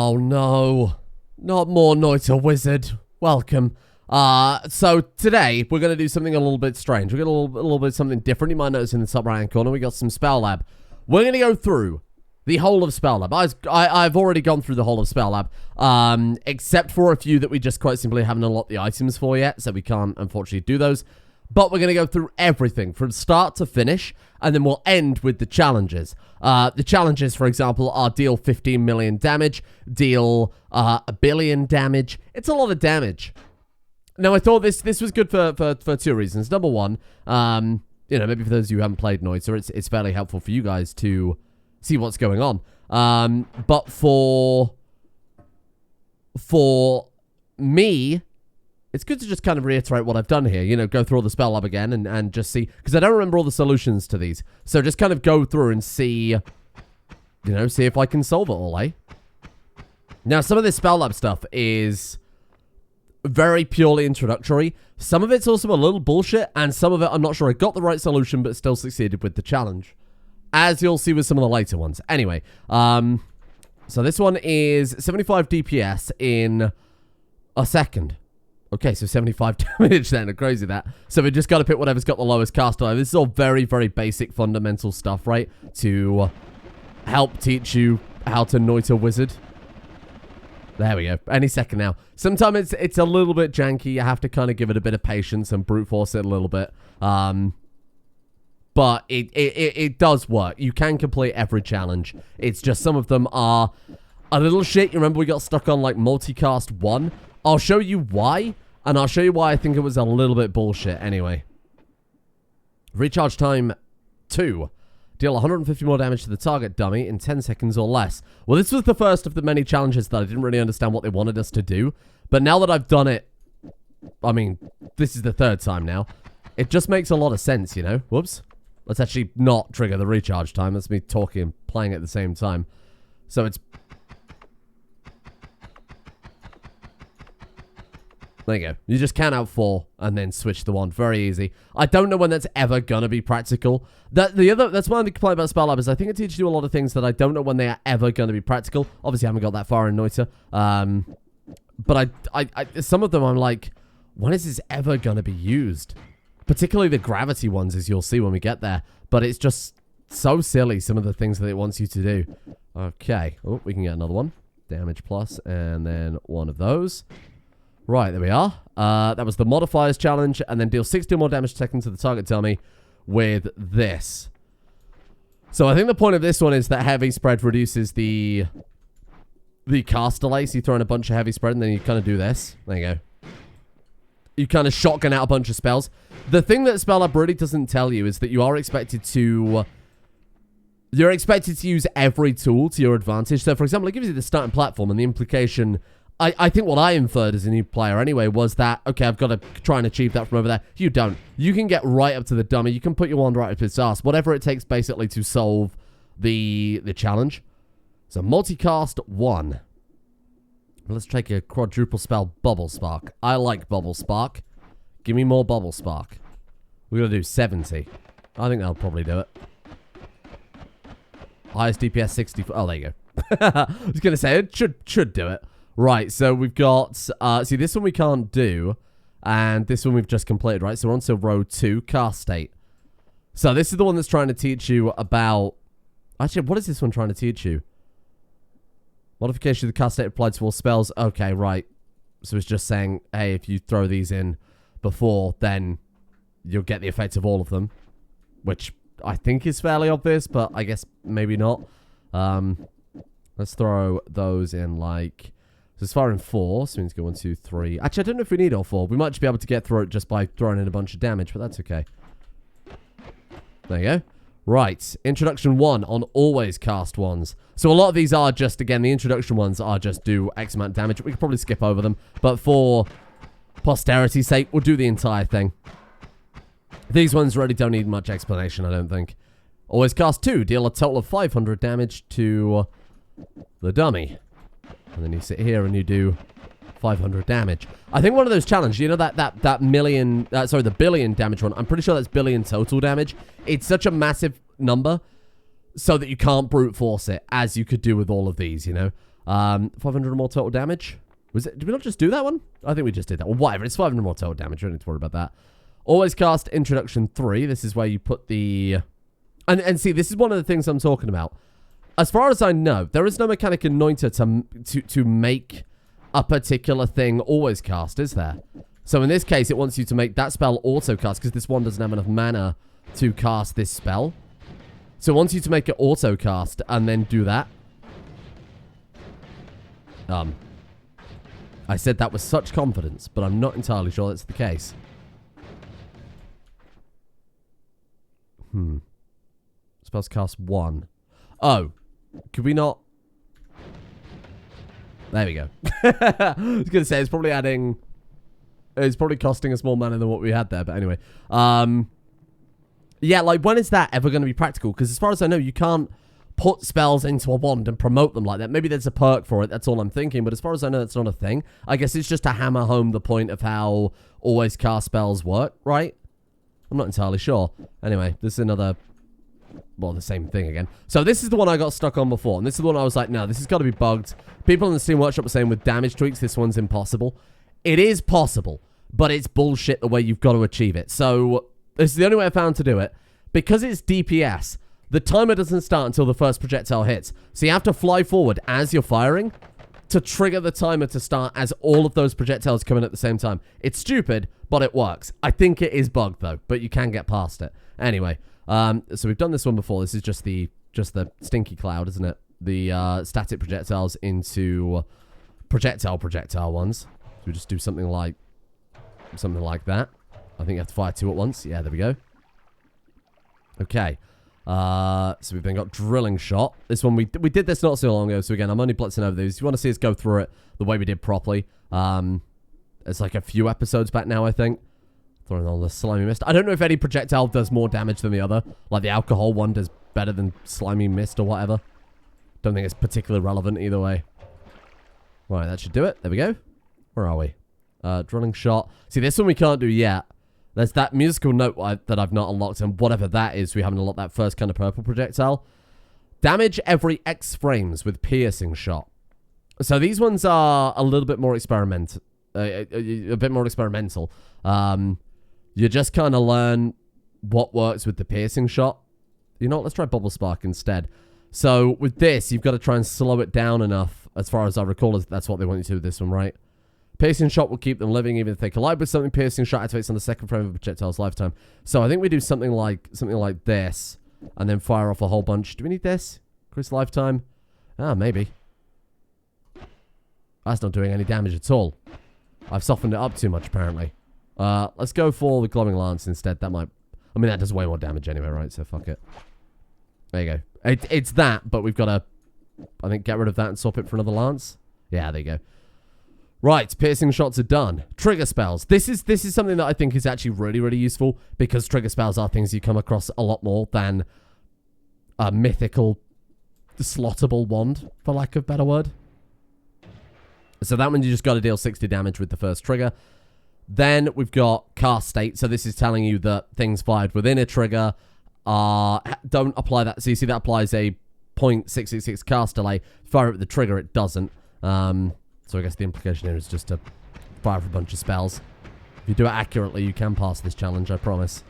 Oh no, not more Noita Wizard. Welcome. So today we're going to do something a little bit strange. We're going to a little bit something different. You might notice in the top right hand corner we got some Spell Lab. We're going to go through the whole of Spell Lab. I've already gone through the whole of Spell Lab, except for a few that we just quite simply haven't unlocked the items for yet, so we can't unfortunately do those. But we're going to go through everything from start to finish, and then we'll end with the challenges. The challenges, for example, are deal 15 million damage, deal 1 billion damage. It's a lot of damage. Now, I thought this was good for two reasons. Number one, maybe for those of you who haven't played Noita, it's fairly helpful for you guys to see what's going on. But for me, it's good to just kind of reiterate what I've done here. You know, go through all the Spell Lab again and just see. Because I don't remember all the solutions to these. So just kind of go through and see, see if I can solve it all, eh? Now, some of this Spell Lab stuff is very purely introductory. Some of it's also a little bullshit. And some of it, I'm not sure I got the right solution, but still succeeded with the challenge. As you'll see with some of the later ones. Anyway, so this one is 75 DPS in a second. Okay, so 75 damage then. Crazy that. So we just got to pick whatever's got the lowest cast time. This is all very, very basic fundamental stuff, right? To help teach you how to Noita Wizard. There we go. Any second now. Sometimes it's a little bit janky. You have to kind of give it a bit of patience and brute force it a little bit. But it does work. You can complete every challenge. It's just some of them are a little shit. You remember we got stuck on like Multicast 1? I'll show you why, and I'll show you why I think it was a little bit bullshit anyway. Recharge time 2. Deal 150 more damage to the target dummy in 10 seconds or less. Well, this was the first of the many challenges that I didn't really understand what they wanted us to do. But now that I've done it, I mean, this is the third time now. It just makes a lot of sense, you know? Whoops. Let's actually not trigger the recharge time. That's me talking and playing at the same time. So it's... There you go. You just count out 4 and then switch the 1. Very easy. I don't know when that's ever going to be practical. That's my only complaint about Spell Lab is I think it teaches you a lot of things that I don't know when they are ever going to be practical. Obviously, I haven't got that far in Noita. But I some of them I'm like, when is this ever going to be used? Particularly the gravity ones, as you'll see when we get there. But it's just so silly, some of the things that it wants you to do. Okay. Oh, we can get another one. Damage plus, and then one of those. Right, there we are. That was the modifiers challenge, and then deal 60 more damage per second to the target dummy with this. So I think the point of this one is that heavy spread reduces the cast delay. So you throw in a bunch of heavy spread, and then you kind of do this. There you go. You kind of shotgun out a bunch of spells. The thing that Spell Lab really doesn't tell you is that you are expected to... You're expected to use every tool to your advantage. So, for example, it gives you the starting platform, and the implication... I think what I inferred as a new player anyway was that, okay, I've got to try and achieve that from over there. You don't. You can get right up to the dummy. You can put your wand right up its ass. Whatever it takes, basically, to solve the challenge. So, Multicast 1. Let's take a quadruple spell, Bubble Spark. I like Bubble Spark. Give me more Bubble Spark. We're going to do 70. I think that'll probably do it. Highest DPS 60. Oh, there you go. I was going to say, it should do it. Right, so we've got, see, this one we can't do, and this one we've just completed, right? So we're on to row 2, cast state. So this is the one that's trying to teach you about, actually, what is this one trying to teach you? Modification of the cast state applied to all spells. Okay, right. So it's just saying, hey, if you throw these in before, then you'll get the effect of all of them, which I think is fairly obvious, but I guess maybe not. Let's throw those in, like... So it's firing 4, so it means go 1, 2, 3. Actually, I don't know if we need all 4. We might just be able to get through it just by throwing in a bunch of damage, but that's okay. There you go. Right, introduction 1 on always cast ones. So a lot of these are just, again, the introduction ones are just do X amount of damage. We could probably skip over them, but for posterity's sake, we'll do the entire thing. These ones really don't need much explanation, I don't think. Always cast 2, deal a total of 500 damage to the dummy. And then you sit here and you do 500 damage. I think one of those challenges, you know, that million, the billion damage one. I'm pretty sure that's billion total damage. It's such a massive number so that you can't brute force it as you could do with all of these, you know. 500 more total damage. Did we not just do that one? I think we just did that. Well, whatever. It's 500 more total damage. We don't need to worry about that. Always cast Introduction 3. This is where you put the... And see, this is one of the things I'm talking about. As far as I know, there is no mechanic in Noita to make a particular thing always cast, is there? So in this case, it wants you to make that spell auto cast because this one doesn't have enough mana to cast this spell. So it wants you to make it auto cast and then do that. I said that with such confidence, but I'm not entirely sure that's the case. Spells cast 1. Oh. Could we not... There we go. I was going to say, it's probably adding... It's probably costing us more mana than what we had there, but anyway. Yeah, like, when is that ever going to be practical? Because as far as I know, you can't put spells into a wand and promote them like that. Maybe there's a perk for it, that's all I'm thinking, but as far as I know, that's not a thing. I guess it's just to hammer home the point of how always cast spells work, right? I'm not entirely sure. Anyway, this is another... Well, the same thing again. So this is the one I got stuck on before, and this is the one I was like, no, this has got to be bugged. People in the Steam Workshop were saying with damage tweaks, this one's impossible. It is possible, but it's bullshit the way you've got to achieve it. So this is the only way I found to do it. Because it's DPS, the timer doesn't start until the first projectile hits. So you have to fly forward as you're firing to trigger the timer to start as all of those projectiles come in at the same time. It's stupid, but it works. I think it is bugged, though, but you can get past it. Anyway... so we've done this one before. This is just the stinky cloud, isn't it? The static projectiles into projectile ones. So we just do something like that. I think you have to fire 2 at once. Yeah, there we go. Okay. So we've then got drilling shot. This one we did this not so long ago. So again, I'm only blitzing over these. If you want to see us go through it the way we did properly, it's like a few episodes back now, I think. Throwing on the slimy mist. I don't know if any projectile does more damage than the other. Like the alcohol one does better than slimy mist or whatever. Don't think it's particularly relevant either way. Right, that should do it. There we go. Where are we? Drilling shot. See, this one we can't do yet. There's that musical note that I've not unlocked, and whatever that is, we haven't unlocked that first kind of purple projectile. Damage every X frames with piercing shot. So these ones are a little bit more experimental. A bit more experimental. You just kind of learn what works with the piercing shot. You know what? Let's try Bubble Spark instead. So with this, you've got to try and slow it down enough. As far as I recall, that's what they want you to do with this one, right? Piercing shot will keep them living even if they collide with something. Piercing shot activates on the second frame of a projectile's lifetime. So I think we do something like this, and then fire off a whole bunch. Do we need this? Increase lifetime? Ah, maybe. That's not doing any damage at all. I've softened it up too much, apparently. Let's go for the glowing lance instead. That might... I mean, that does way more damage anyway, right? So, fuck it. There you go. It's that, but we've got to, I think, get rid of that and swap it for another lance. Yeah, there you go. Right, piercing shots are done. Trigger spells. This is something that I think is actually really, really useful, because trigger spells are things you come across a lot more than a mythical slottable wand, for lack of a better word. So that one you just got to deal 60 damage with the first trigger. Then we've got cast state. So this is telling you that things fired within a trigger don't apply that. So you see that applies a 0.666 cast delay. Fire it with the trigger, it doesn't. So I guess the implication here is just to fire for a bunch of spells. If you do it accurately, you can pass this challenge, I promise.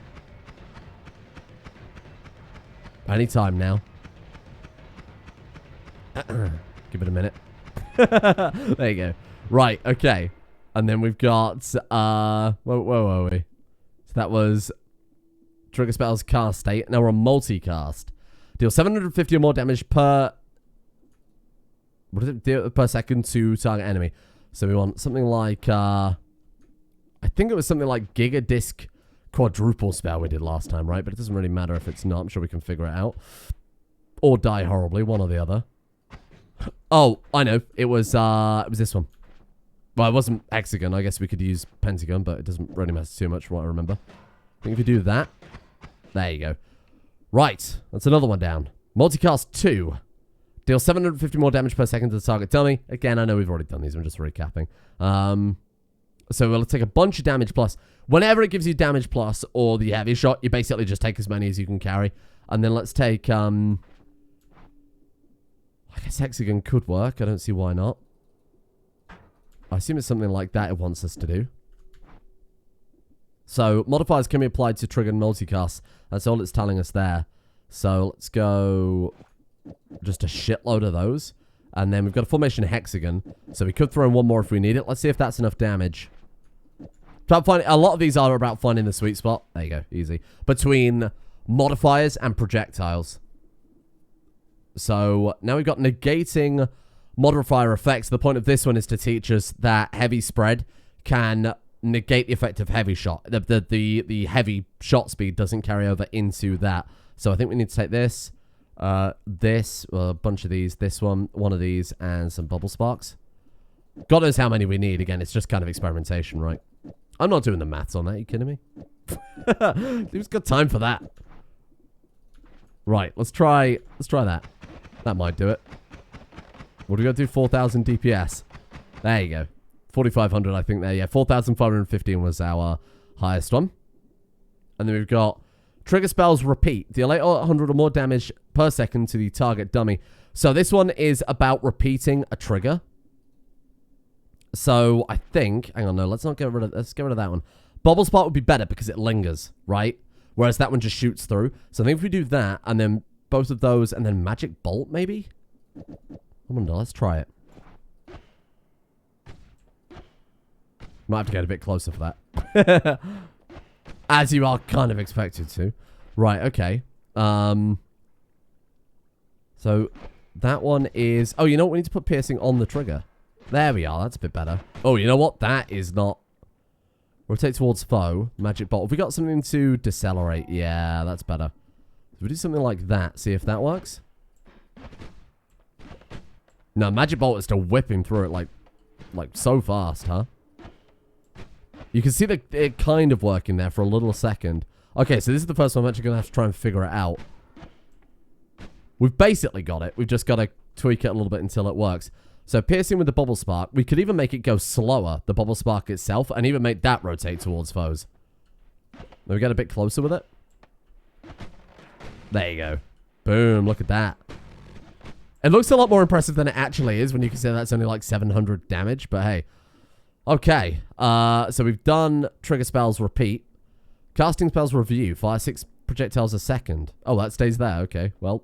Anytime now. Give it a minute. There you go. Right, okay. And then we've got, where were we? So that was trigger spells cast state. Now we're on multicast. Deal 750 or more damage per... What is it? Deal per second to target enemy. So we want something like, I think it was something like Giga Disc quadruple spell we did last time, right? But it doesn't really matter if it's not. I'm sure we can figure it out. Or die horribly, one or the other. Oh, I know. It was this one. Well, it wasn't hexagon. I guess we could use pentagon, but it doesn't really matter too much from what I remember. I think if you do that, there you go. Right, that's another one down. Multicast 2. Deal 750 more damage per second to the target dummy. Again, I know we've already done these. I'm just recapping. So we'll take a bunch of damage plus. Whenever it gives you damage plus or the heavy shot, you basically just take as many as you can carry. And then let's take... I I guess hexagon could work. I don't see why not. I assume it's something like that it wants us to do. So, modifiers can be applied to trigger multicast. That's all it's telling us there. So, let's go just a shitload of those. And then we've got a formation hexagon. So, we could throw in one more if we need it. Let's see if that's enough damage. A lot of these are about finding the sweet spot. There you go. Easy. Between modifiers and projectiles. So, now we've got negating modifier effects. The point of this one is to teach us that heavy spread can negate the effect of heavy shot. The heavy shot speed doesn't carry over into that. So I think we need to take this, a bunch of these, this one of these, and some bubble sparks. God knows how many we need. Again, it's just kind of experimentation, right? I'm not doing the maths on that. Are you kidding me? Who's got time for that? Right, let's try that. That might do it. What do we got to do? 4,000 DPS. There you go. 4,500, I think there. Yeah, 4,515 was our highest one. And then we've got trigger spells repeat. Deal 800 or more damage per second to the target dummy. So this one is about repeating a trigger. So I think, hang on, no, let's get rid of that one. Bubble Spark would be better because it lingers, right? Whereas that one just shoots through. So I think if we do that and then both of those and then Magic Bolt, maybe? I wonder, let's try it. Might have to get a bit closer for that. As you are kind of expected to. Right, okay. So, that one is... Oh, you know what? We need to put piercing on the trigger. There we are. That's a bit better. Oh, you know what? That is not... Rotate towards foe. Magic Bolt. Have we got something to decelerate? Yeah, that's better. If we do something like that, see if that works. No, Magic Bolt is to whip him through it like so fast, huh? You can see it kind of working there for a little second. Okay, so this is the first one I'm actually going to have to try and figure it out. We've basically got it. We've just got to tweak it a little bit until it works. So piercing with the bubble spark. We could even make it go slower, the bubble spark itself, and even make that rotate towards foes. Let me get a bit closer with it. There you go. Boom, look at that. It looks a lot more impressive than it actually is when you consider that's only like 700 damage, but hey. Okay, so we've done trigger spells repeat. Casting spells review. Fire 6 projectiles a second. Oh, that stays there. Okay, well,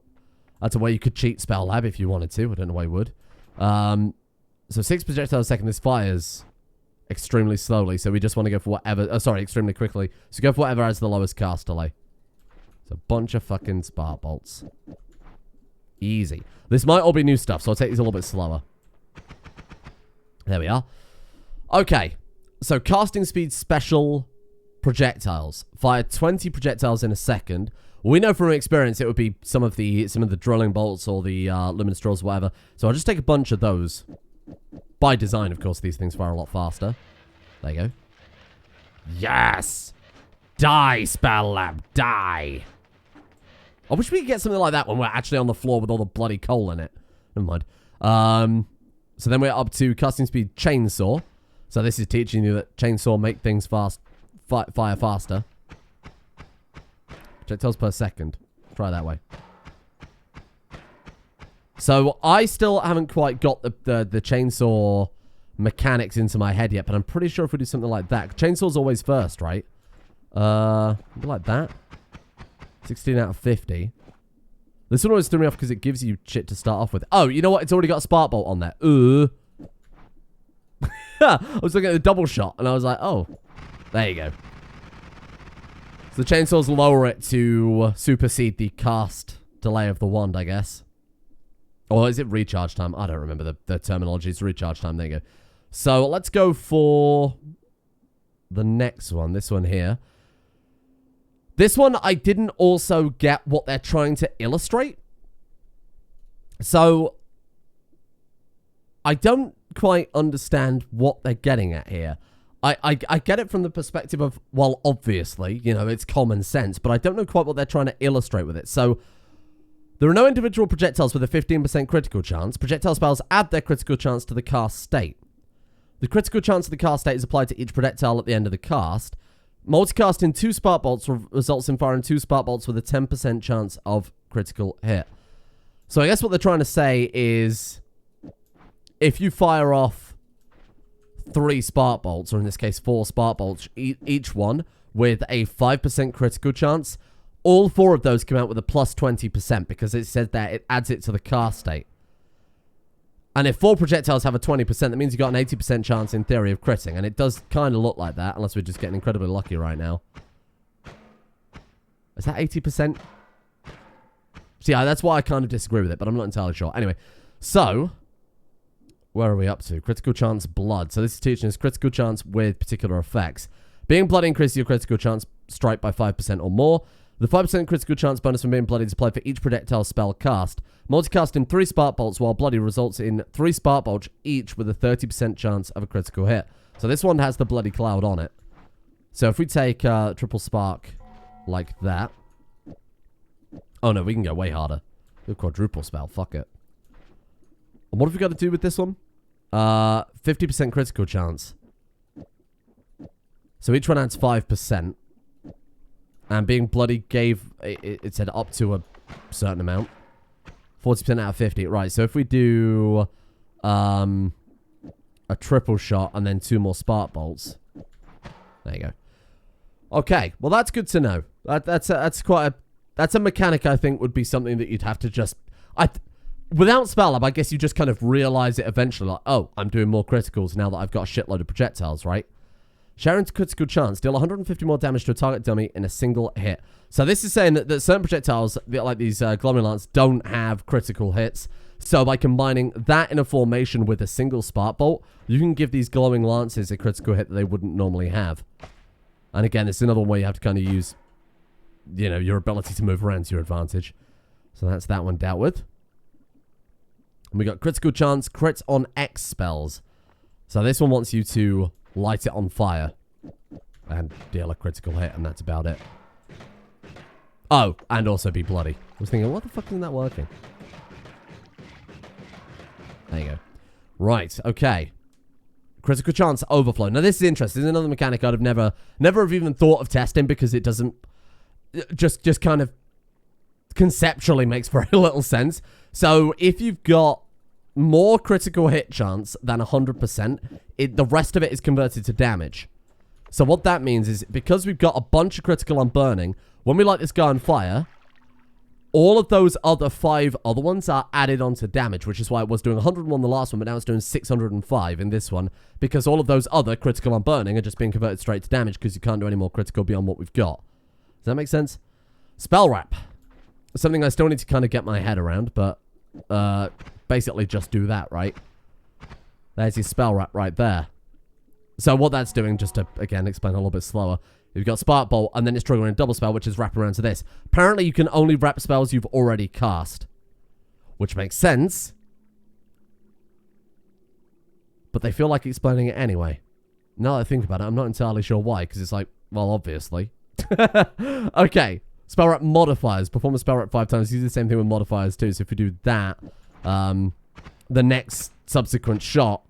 that's a way you could cheat Spell Lab if you wanted to. I don't know why you would. So 6 projectiles a second. This fires extremely slowly, so we just want to go for whatever... sorry, extremely quickly. So go for whatever has the lowest cast delay. It's a bunch of fucking spark bolts. Easy. This might all be new stuff, so I'll take these a little bit slower. There we are. Okay, so casting speed special projectiles. Fire 20 projectiles in a second. We know from experience it would be some of the drilling bolts or the luminous draws, whatever. So I'll just take a bunch of those. By design, of course, these things fire a lot faster. There you go. Yes! Die, Spell Lab, die! I wish we could get something like that when we're actually on the floor with all the bloody coal in it. Never mind. So then we're up to casting speed chainsaw. So this is teaching you that chainsaw make things fire faster. Projectiles per second. Try that way. So I still haven't quite got the chainsaw mechanics into my head yet, but I'm pretty sure if we do something like that. Chainsaw's always first, right? Like that. 16 out of 50. This one always threw me off because it gives you shit to start off with. Oh, you know what? It's already got a spark bolt on there. I was looking at the double shot, and I was like, oh. There you go. So the chainsaws lower it to supersede the cast delay of the wand, I guess. Or is it recharge time? I don't remember the terminology. It's recharge time. There you go. So let's go for the next one. This one here. This one, I didn't also get what they're trying to illustrate. So I don't quite understand what they're getting at here. I get it from the perspective of, well, obviously, you know, it's common sense, but I don't know quite what they're trying to illustrate with it. So there are no individual projectiles with a 15% critical chance. Projectile spells add their critical chance to the cast state. The critical chance of the cast state is applied to each projectile at the end of the cast. Multicasting 2 spark bolts results in firing 2 spark bolts with a 10% chance of critical hit. So I guess what they're trying to say is if you fire off 3 spark bolts, or in this case 4 spark bolts, each one with a 5% critical chance, all 4 of those come out with a plus 20% because it says that it adds it to the cast state. And if 4 projectiles have a 20%, that means you got an 80% chance in theory of critting. And it does kind of look like that, unless we're just getting incredibly lucky right now. Is that 80%? See, that's why I kind of disagree with it, but I'm not entirely sure. Anyway, so where are we up to? Critical chance blood. So this is teaching us critical chance with particular effects. Being bloody increases your critical chance strike by 5% or more. The 5% critical chance bonus from being bloody is applied for each projectile spell cast. Multicasting 3 spark bolts while bloody results in 3 spark bolts each with a 30% chance of a critical hit. So this one has the bloody cloud on it. So if we take triple spark like that. Oh no, we can go way harder. The quadruple spell, fuck it. And what have we got to do with this one? 50% critical chance. So each one adds 5%. And being bloody gave, it said up to a certain amount. 40% out of 50. Right, so if we do a triple shot and then 2 more spark bolts. There you go. Okay, well that's good to know. That's a mechanic I think would be something that you'd have to just... Without Spell Lab, I guess you just kind of realize it eventually. Like, oh, I'm doing more criticals now that I've got a shitload of projectiles, right? Sharon's critical chance. Deal 150 more damage to a target dummy in a single hit. So this is saying that certain projectiles, like these glowing lance, don't have critical hits. So by combining that in a formation with a single spark bolt, you can give these glowing lances a critical hit that they wouldn't normally have. And again, it's another way you have to kind of use, you know, your ability to move around to your advantage. So that's that one dealt with. And we got critical chance, crits on X spells. So this one wants you to light it on fire and deal a critical hit, and that's about it. Oh, and also be bloody. I was thinking, what the fuck isn't that working? There you go. Right, okay. Critical chance overflow. Now this is interesting. This is another mechanic I'd have never have even thought of testing because it doesn't just kind of conceptually makes very little sense. So if you've got more critical hit chance than 100%, the rest of it is converted to damage. So what that means is, because we've got a bunch of critical on burning, when we light this guy on fire, all of those other 5 other ones are added onto damage, which is why it was doing 101 the last one, but now it's doing 605 in this one, because all of those other critical on burning are just being converted straight to damage, because you can't do any more critical beyond what we've got. Does that make sense? Spell wrap. Something I still need to kind of get my head around, but basically just do that, right? There's your spell wrap right there. So what that's doing, just to, again, explain a little bit slower, you've got Spark Bolt, and then it's triggering a double spell, which is wrap around to this. Apparently, you can only wrap spells you've already cast, which makes sense. But they feel like explaining it anyway. Now that I think about it, I'm not entirely sure why, because it's like, well, obviously. Okay. Spell wrap modifiers. Perform a spell wrap 5 times. Use the same thing with modifiers too. So if you do that, the next subsequent shot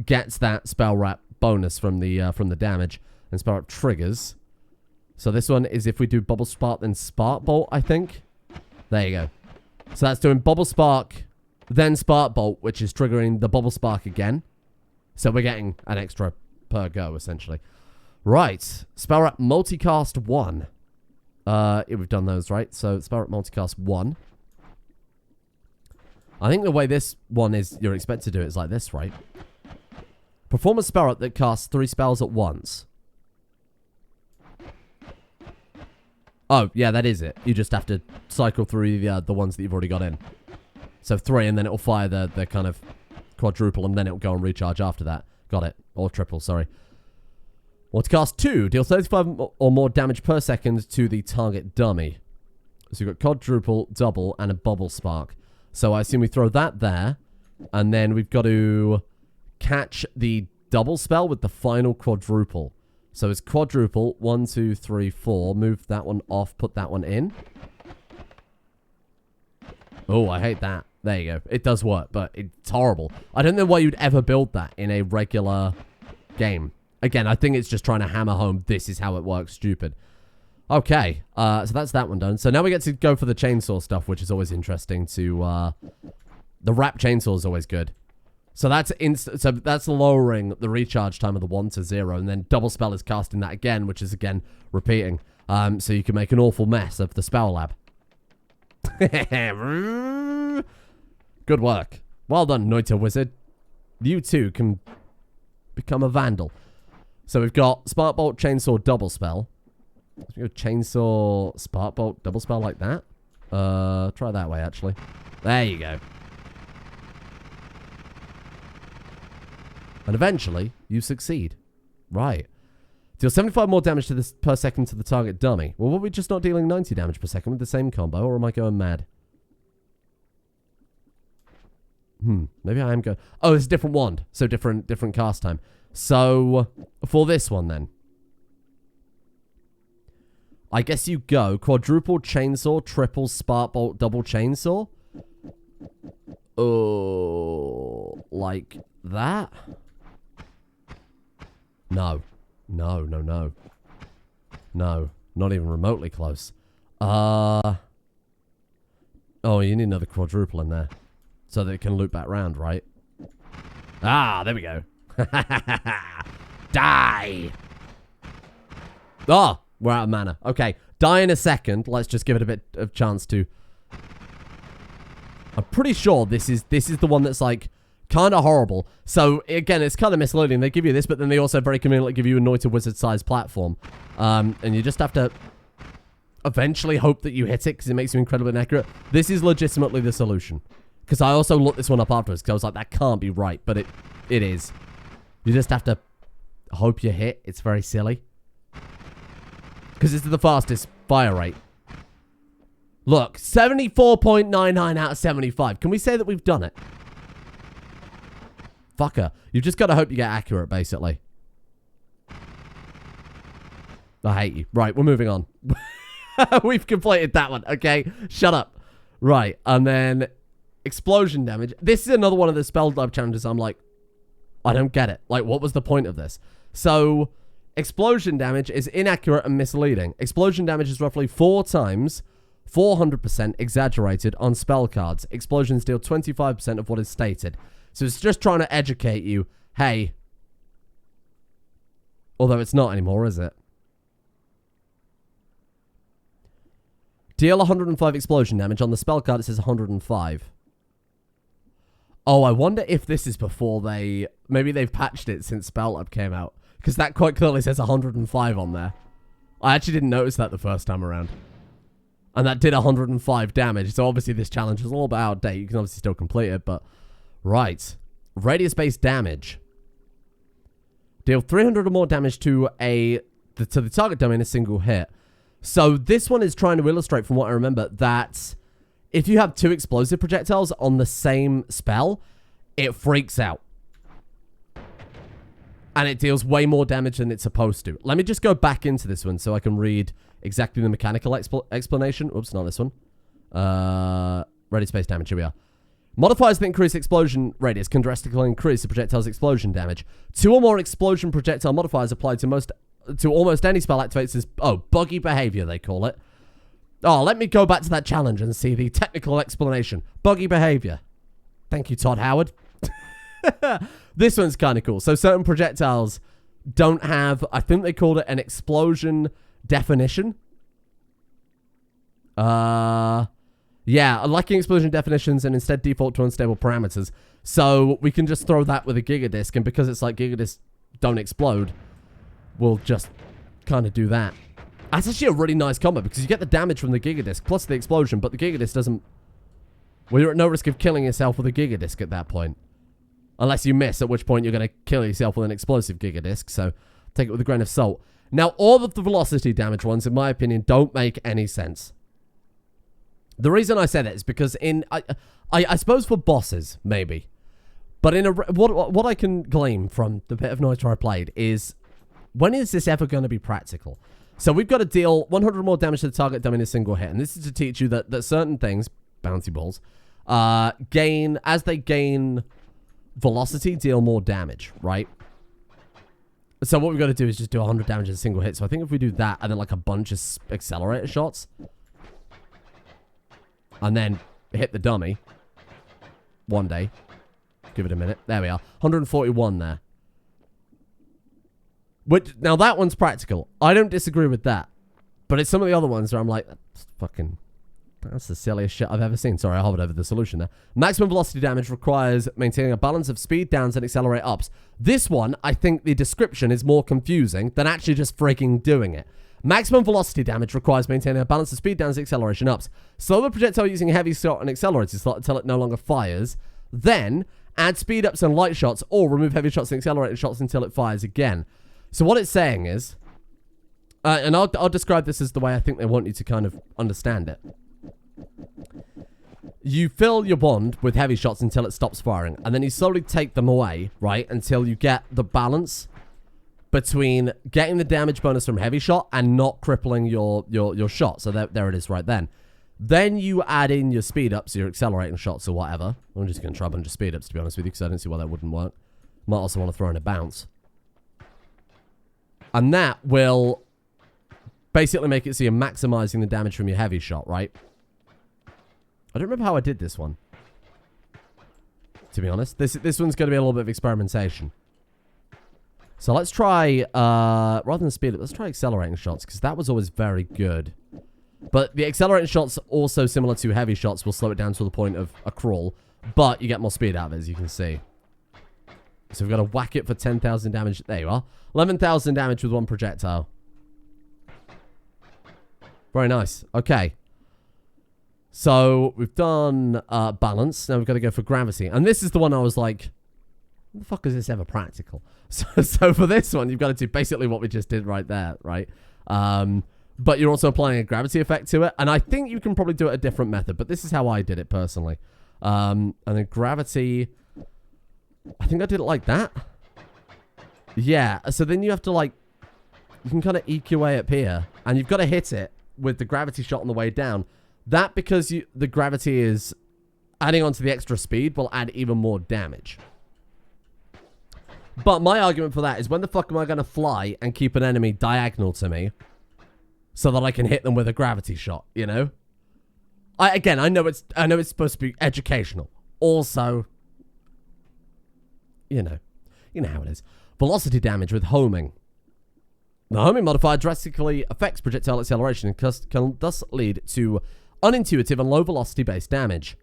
gets that spell wrap bonus from the damage, and spell wrap triggers. So this one is if we do bubble spark then spark bolt, I think. There you go. So that's doing bubble spark then spark bolt, which is triggering the bubble spark again. So we're getting an extra per go essentially. Right, spell wrap multicast 1. Yeah, we've done those, right? So spell wrap multicast 1. I think the way this one is, you're expected to do it is like this, right? Perform a spell wrap that casts 3 spells at once. Oh, yeah, that is it. You just have to cycle through the ones that you've already got in. So 3, and then it'll fire the kind of quadruple, and then it'll go and recharge after that. Got it. Or triple, sorry. Or to cast 2, deal 35 or more damage per second to the target dummy. So you've got quadruple, double, and a bubble spark. So I assume we throw that there, and then we've got to catch the double spell with the final quadruple. So it's quadruple, 1, 2, 3, 4. Move that one off, put that one in. Oh, I hate that. There you go. It does work, but it's horrible. I don't know why you'd ever build that in a regular game. Again, I think it's just trying to hammer home, this is how it works, stupid. Okay, so that's that one done. So now we get to go for the chainsaw stuff, which is always interesting to... the wrap chainsaw is always good. So that's so that's lowering the recharge time of the 1 to 0, and then double spell is casting that again, which is again repeating. So you can make an awful mess of the spell lab. Good work. Well done, Noita Wizard. You too can become a vandal. So we've got Spark Bolt, Chainsaw, Double Spell. Let's go Chainsaw, Spark Bolt, Double Spell like that. Try that way, actually. There you go. And eventually, you succeed. Right. Deal 75 more damage to this per second to the target dummy. Well, were we just not dealing 90 damage per second with the same combo, or am I going mad? Maybe I am going... Oh, it's a different wand. So different cast time. So, for this one then. I guess you go quadruple chainsaw, triple spark bolt, double chainsaw. Oh, like that? No. No, no, no. No, not even remotely close. Oh, you need another quadruple in there. So that it can loop back round, right? Ah, there we go. Die! Oh, we're out of mana. Okay, die in a second. Let's just give it a bit of chance to... I'm pretty sure this is the one that's like kind of horrible. So again, it's kind of misleading. They give you this, but then they also very conveniently give you a Noita Wizard-sized platform. And you just have to eventually hope that you hit it because it makes you incredibly inaccurate. This is legitimately the solution. Because I also looked this one up afterwards because I was like, that can't be right, but it is. You just have to hope you hit. It's very silly. Because it's the fastest fire rate. Look, 74.99 out of 75. Can we say that we've done it? Fucker. You've just got to hope you get accurate, basically. I hate you. Right, we're moving on. We've completed that one, okay? Shut up. Right, and then explosion damage. This is another one of the spell lab challenges I'm like, I don't get it. Like, what was the point of this? So, explosion damage is inaccurate and misleading. Explosion damage is roughly 4 times 400% exaggerated on spell cards. Explosions deal 25% of what is stated. So it's just trying to educate you, hey, although it's not anymore, is it? Deal 105 explosion damage. On the spell card, it says 105. Oh, I wonder if this is before they... Maybe they've patched it since Spell Lab came out. Because that quite clearly says 105 on there. I actually didn't notice that the first time around. And that did 105 damage. So obviously this challenge is a little bit out of date. You can obviously still complete it, but... Right. Radius-based damage. Deal 300 or more damage to the target dummy in a single hit. So this one is trying to illustrate, from what I remember, that if you have 2 explosive projectiles on the same spell, it freaks out. And it deals way more damage than it's supposed to. Let me just go back into this one so I can read exactly the mechanical explanation. Oops, not this one. Radius-based damage, here we are. Modifiers that increase explosion radius can drastically increase the projectile's explosion damage. 2 or more explosion projectile modifiers applied to almost any spell activates as... Oh, buggy behavior, they call it. Oh, let me go back to that challenge and see the technical explanation. Buggy behavior. Thank you, Todd Howard. This one's kind of cool. So certain projectiles don't have... I think they called it an explosion definition. Yeah, lacking explosion definitions and instead default to unstable parameters. So we can just throw that with a Giga Disc, and because it's like Giga Discs don't explode, we'll just kind of do that. That's actually a really nice combo because you get the damage from the Giga Disc plus the explosion, but the Giga Disc doesn't... Well, you're at no risk of killing yourself with a Giga Disc at that point. Unless you miss, at which point you're going to kill yourself with an explosive Giga Disc, so take it with a grain of salt. Now, all of the velocity damage ones, in my opinion, don't make any sense. The reason I say that is because I suppose for bosses, maybe. But in what I can glean from the bit of Noita I played is, when is this ever going to be practical? So we've got to deal 100 more damage to the target dummy in a single hit. And this is to teach you that certain things, bouncy balls, as they gain velocity, deal more damage, right? So what we've got to do is just do 100 damage in a single hit. So I think if we do that and then like a bunch of accelerator shots. And then hit the dummy. One day. Give it a minute. There we are. 141 there. Which, now that one's practical. I don't disagree with that. But it's some of the other ones where I'm like, that's the silliest shit I've ever seen. Sorry, I hovered over the solution there. Maximum velocity damage requires maintaining a balance of speed downs and accelerate ups. This one, I think the description is more confusing than actually just freaking doing it. Maximum velocity damage requires maintaining a balance of speed downs and acceleration ups. Slow the projectile using heavy shot and accelerator slot until it no longer fires. Then, add speed ups and light shots, or remove heavy shots and accelerated shots until it fires again. So what it's saying is, and I'll describe this as the way I think they want you to kind of understand it. You fill your wand with heavy shots until it stops firing, and then you slowly take them away, right, until you get the balance between getting the damage bonus from heavy shot and not crippling your shot. So there it is right then. Then you add in your speed ups, your accelerating shots or whatever. I'm just going to try a bunch of speed ups, to be honest with you, because I don't see why that wouldn't work. Might also want to throw in a bounce. And that will basically make it so you're maximizing the damage from your heavy shot, right? I don't remember how I did this one, to be honest. This one's going to be a little bit of experimentation. So let's try, rather than speed up, let's try accelerating shots, because that was always very good. But the accelerating shots, also similar to heavy shots, will slow it down to the point of a crawl, but you get more speed out of it, as you can see. So we've got to whack it for 10,000 damage. There you are. 11,000 damage with one projectile. Very nice. Okay. So we've done balance. Now we've got to go for gravity. And this is the one I was like, what the fuck is this ever practical? So for this one, you've got to do basically what we just did right there, right? But you're also applying a gravity effect to it. And I think you can probably do it a different method. But this is how I did it personally. And then gravity, I think I did it like that. Yeah. So then you have to like, you can kind of eke your way up here. And you've got to hit it with the gravity shot on the way down. That, because the gravity is adding on to the extra speed, will add even more damage. But my argument for that is, when the fuck am I going to fly and keep an enemy diagonal to me so that I can hit them with a gravity shot, you know? I know it's supposed to be educational. Also, you know how it is. Velocity damage with homing. The homing modifier drastically affects projectile acceleration and can thus lead to unintuitive and low velocity based damage.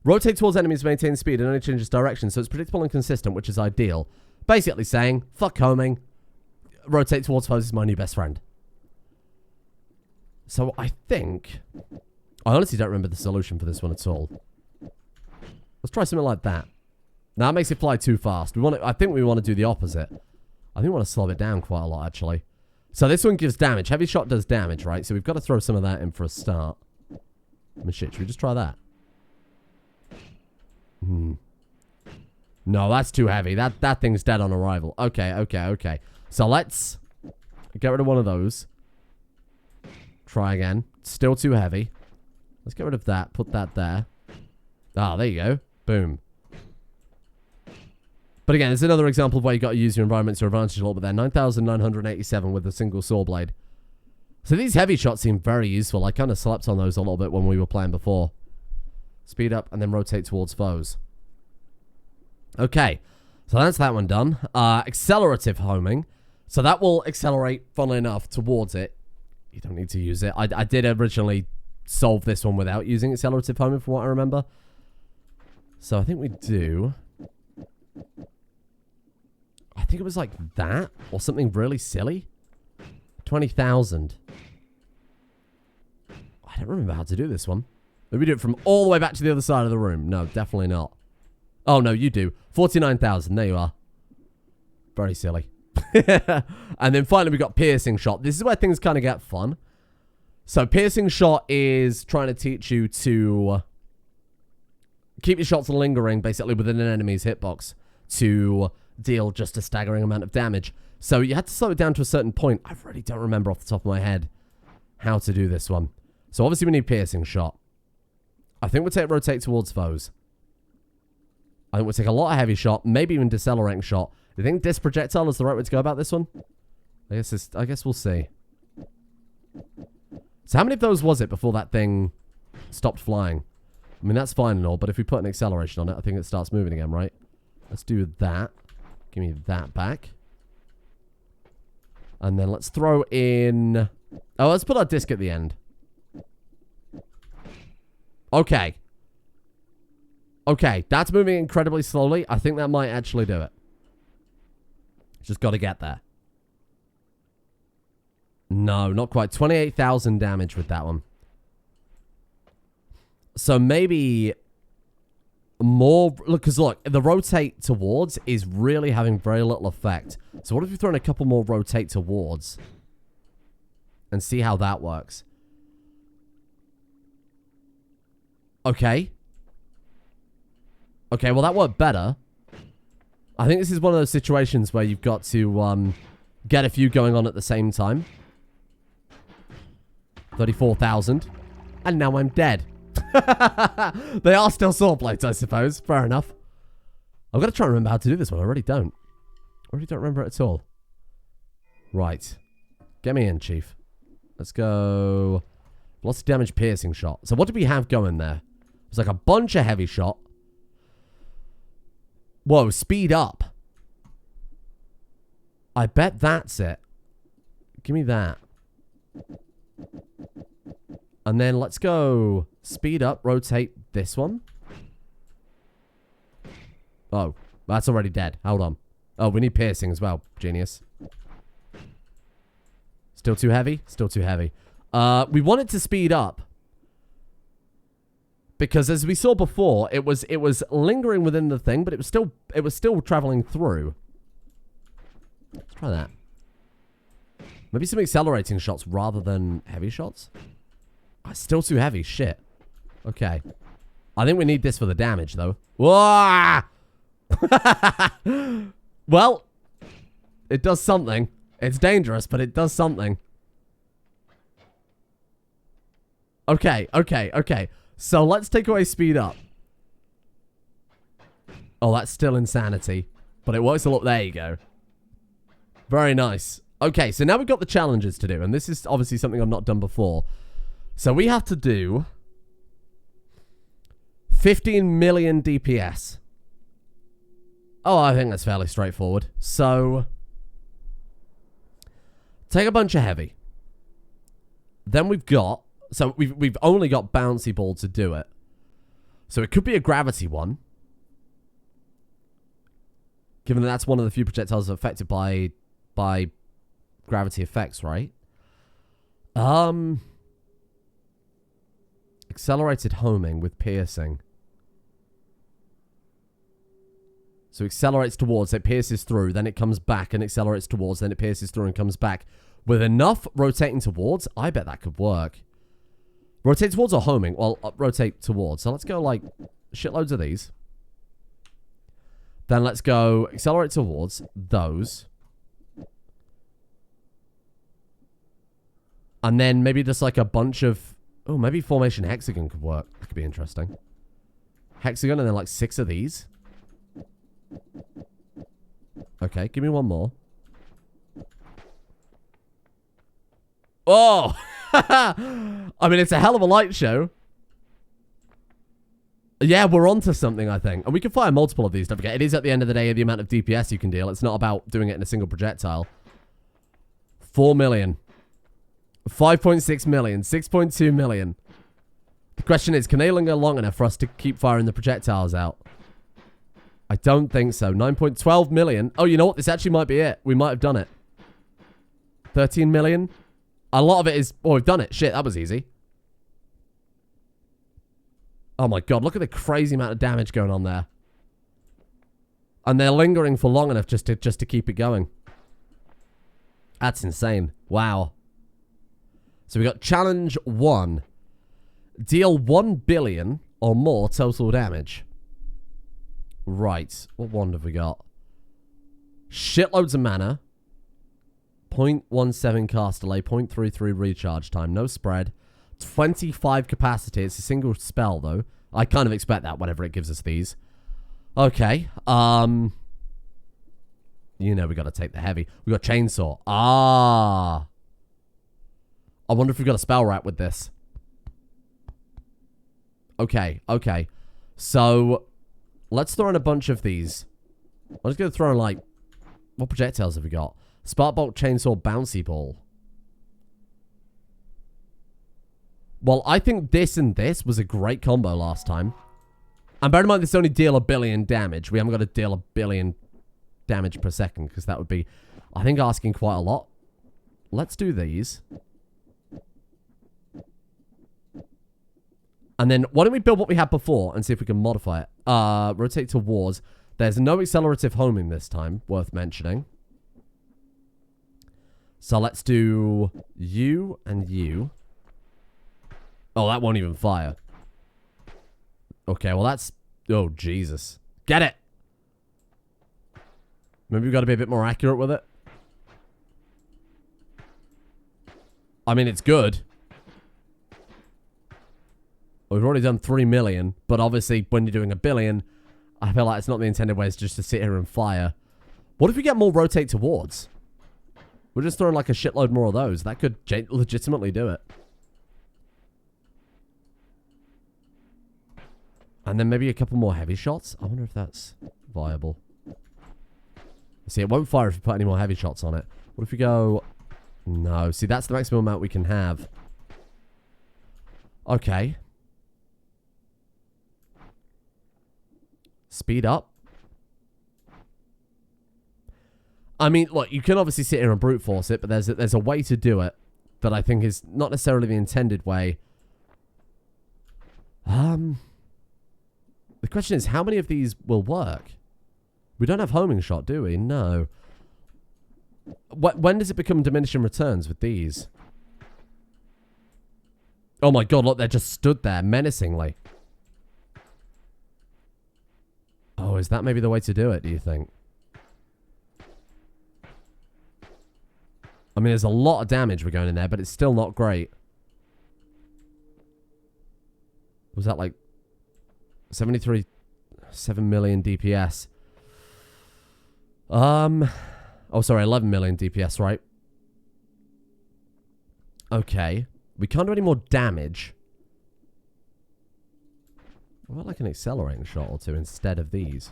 Rotate towards enemies to maintain speed and only changes direction, so it's predictable and consistent, which is ideal. Basically saying, fuck homing, rotate towards foes is my new best friend. So I honestly don't remember the solution for this one at all. Let's try something like that. Now that makes it fly too fast. I think we want to do the opposite. I think we want to slow it down quite a lot, actually. So this one gives damage. Heavy shot does damage, right? So we've got to throw some of that in for a start. I mean, shit, should we just try that? No, that's too heavy. That thing's dead on arrival. Okay. So let's get rid of one of those. Try again. Still too heavy. Let's get rid of that. Put that there. Ah, there you go. Boom. But again, it's another example of where you got to use your environment to your advantage a little bit there. 9,987 with a single saw blade. So these heavy shots seem very useful. I kind of slept on those a little bit when we were playing before. Speed up and then rotate towards foes. Okay. So that's that one done. Accelerative homing. So that will accelerate, funnily enough, towards it. You don't need to use it. I did originally solve this one without using accelerative homing, from what I remember. So I think we do. I think it was like that, or something really silly. 20,000. I don't remember how to do this one. Maybe do it from all the way back to the other side of the room. No, definitely not. Oh, no, you do. 49,000. There you are. Very silly. And then finally we got piercing shot. This is where things kind of get fun. So piercing shot is trying to teach you to keep your shots lingering basically within an enemy's hitbox to deal just a staggering amount of damage. So you had to slow it down to a certain point. I really don't remember off the top of my head how to do this one. So obviously we need piercing shot. I think we'll rotate towards foes. I think we'll take a lot of heavy shot, maybe even decelerating shot. you think disc projectile is the right way to go about this one? I guess we'll see. So how many of those was it before that thing stopped flying? I mean, that's fine and all, but if we put an acceleration on it, I think it starts moving again, right? Let's do that. Give me that back. And then let's throw in... Oh, let's put our disc at the end. Okay. Okay, that's moving incredibly slowly. I think that might actually do it. Just got to get there. No, not quite. 28,000 damage with that one. So maybe more... Look, because look, the rotate towards is really having very little effect. So what if we throw in a couple more rotate towards and see how that works? Okay. Okay, well, that worked better. I think this is one of those situations where you've got to get a few going on at the same time. 34,000. And now I'm dead. They are still saw blades, I suppose. Fair enough. I've got to try and remember how to do this one. I already don't. I already don't remember it at all. Right. Get me in, Chief. Let's go. Lots of damage piercing shot. So what did we have going there? It was like a bunch of heavy shot. Whoa, speed up. I bet that's it. Give me that. And then let's go speed up, rotate this one. Oh, that's already dead. Hold on. Oh, we need piercing as well. Genius. Still too heavy? Still too heavy. We want it to speed up. Because as we saw before, it was lingering within the thing, but it was still traveling through. Let's try that. Maybe some accelerating shots rather than heavy shots. Oh, it's still too heavy. Shit. Okay. I think we need this for the damage, though. Whoa! Well, it does something. It's dangerous, but it does something. Okay, okay, okay. So let's take away speed up. Oh, that's still insanity. But it works a lot. There you go. Very nice. Okay, so now we've got the challenges to do. And this is obviously something I've not done before. So we have to do 15 million DPS. Oh, I think that's fairly straightforward. So take a bunch of heavy. Then we've got... So we've only got bouncy ball to do it. So it could be a gravity one. Given that that's one of the few projectiles affected by gravity effects, right? Accelerated homing with piercing. So it accelerates towards, it pierces through, then it comes back and accelerates towards, then it pierces through and comes back. With enough rotating towards, I bet that could work. Rotate towards or homing? Well, rotate towards. So let's go like shitloads of these. Then let's go accelerate towards those. And then maybe just like a bunch of... Oh, maybe formation hexagon could work. That could be interesting. Hexagon and then like 6 of these. Okay, give me one more. Oh! I mean, it's a hell of a light show. Yeah, we're onto something, I think. And we can fire multiple of these, don't forget. It is, at the end of the day, the amount of DPS you can deal. It's not about doing it in a single projectile. 4 million. 5.6 million. 6.2 million. The question is, can they linger long enough for us to keep firing the projectiles out? I don't think so. 9.12 million. Oh, you know what? This actually might be it. We might have done it. 13 million. A lot of it is... Oh, we've done it. Shit, that was easy. Oh my god, look at the crazy amount of damage going on there. And they're lingering for long enough just to keep it going. That's insane. Wow. So we got challenge 1. Deal 1 billion or more total damage. Right. What wand have we got? Shitloads of mana. 0.17 cast delay, 0.33 recharge time, no spread, 25 capacity. It's a single spell, though. I kind of expect that whenever it gives us these. Okay. You know we got to take the heavy. We got chainsaw. Ah. I wonder if we've got a spell wrap with this. Okay, okay. So, let's throw in a bunch of these. I'm just going to throw in, like... What projectiles have we got? Spark bolt, chainsaw, bouncy ball. Well, I think this and this was a great combo last time. And bear in mind, this only deal 1 billion damage. We haven't got to deal 1 billion damage per second, because that would be, I think, asking quite a lot. Let's do these. And then, why don't we build what we had before and see if we can modify it? Rotate towards. There's no accelerative homing this time, worth mentioning. So let's do you and you. Oh, that won't even fire. Okay, well that's... Oh, Jesus. Get it! Maybe we've got to be a bit more accurate with it. I mean, it's good. We've already done 3 million, but obviously when you're doing 1 billion, I feel like it's not the intended way, it's just to sit here and fire. What if we get more rotate towards? We're just throwing like a shitload more of those. That could legitimately do it. And then maybe a couple more heavy shots. I wonder if that's viable. See, it won't fire if we put any more heavy shots on it. What if we go... No. See, that's the maximum amount we can have. Okay. Speed up. I mean, look, you can obviously sit here and brute force it, but there's a way to do it that I think is not necessarily the intended way. The question is, how many of these will work? We don't have homing shot, do we? No. When does it become diminishing returns with these? Oh my god, look, they're just stood there menacingly. Oh, is that maybe the way to do it, do you think? I mean, there's a lot of damage we're going in there, but it's still not great. Was that like 7 million DPS? Oh, sorry, 11 million DPS, right? Okay. We can't do any more damage. What about like an accelerating shot or two instead of these?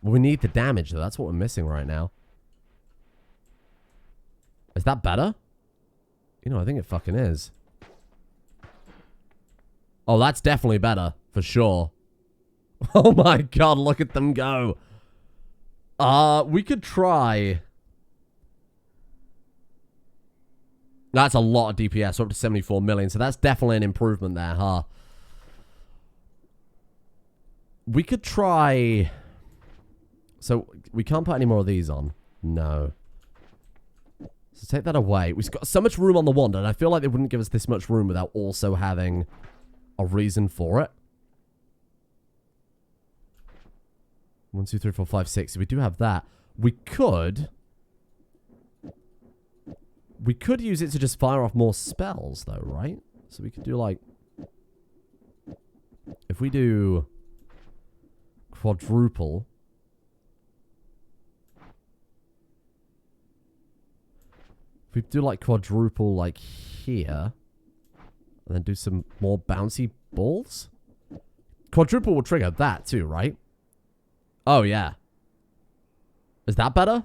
Well, we need the damage, though. That's what we're missing right now. Is that better? You know, I think it fucking is. Oh, that's definitely better. For sure. Oh my god, look at them go. We could try... That's a lot of DPS. We're up to 74 million, so that's definitely an improvement there, huh? We could try... So, we can't put any more of these on. No. So take that away. We've got so much room on the wand, and I feel like they wouldn't give us this much room without also having a reason for it. 1, 2, 3, 4, 5, 6. So we do have that. We could use it to just fire off more spells, though, right? So we could do, like... If we do... Quadruple... If we do, like, quadruple, like, here... And then do some more bouncy balls? Quadruple will trigger that, too, right? Oh, yeah. Is that better?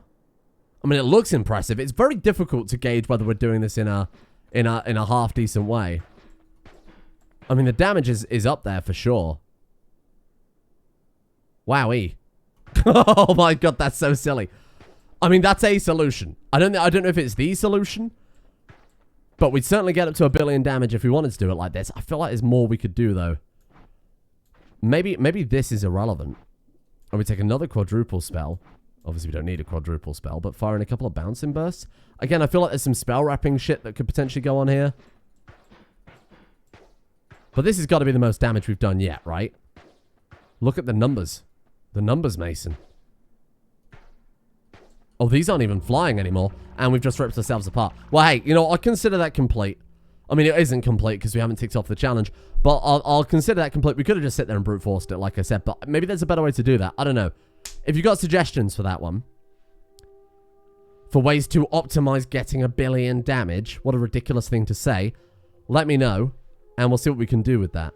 I mean, it looks impressive. It's very difficult to gauge whether we're doing this in a half decent way. I mean, the damage is up there for sure. Wowee. Oh my god, that's so silly. I mean, that's a solution. I don't know if it's the solution, but we'd certainly get up to 1 billion damage if we wanted to do it like this. I feel like there's more we could do, though. Maybe this is irrelevant. And we take another quadruple spell. Obviously, we don't need a quadruple spell, but fire in a couple of bouncing bursts. Again, I feel like there's some spell wrapping shit that could potentially go on here. But this has got to be the most damage we've done yet, right? Look at the numbers. The numbers, Mason. Oh, these aren't even flying anymore. And we've just ripped ourselves apart. Well, hey, you know, I'll consider that complete. I mean, it isn't complete because we haven't ticked off the challenge. But I'll consider that complete. We could have just sit there and brute forced it, like I said. But maybe there's a better way to do that. I don't know. If you got suggestions for that one, for ways to optimize getting 1 billion damage. What a ridiculous thing to say. Let me know, and we'll see what we can do with that.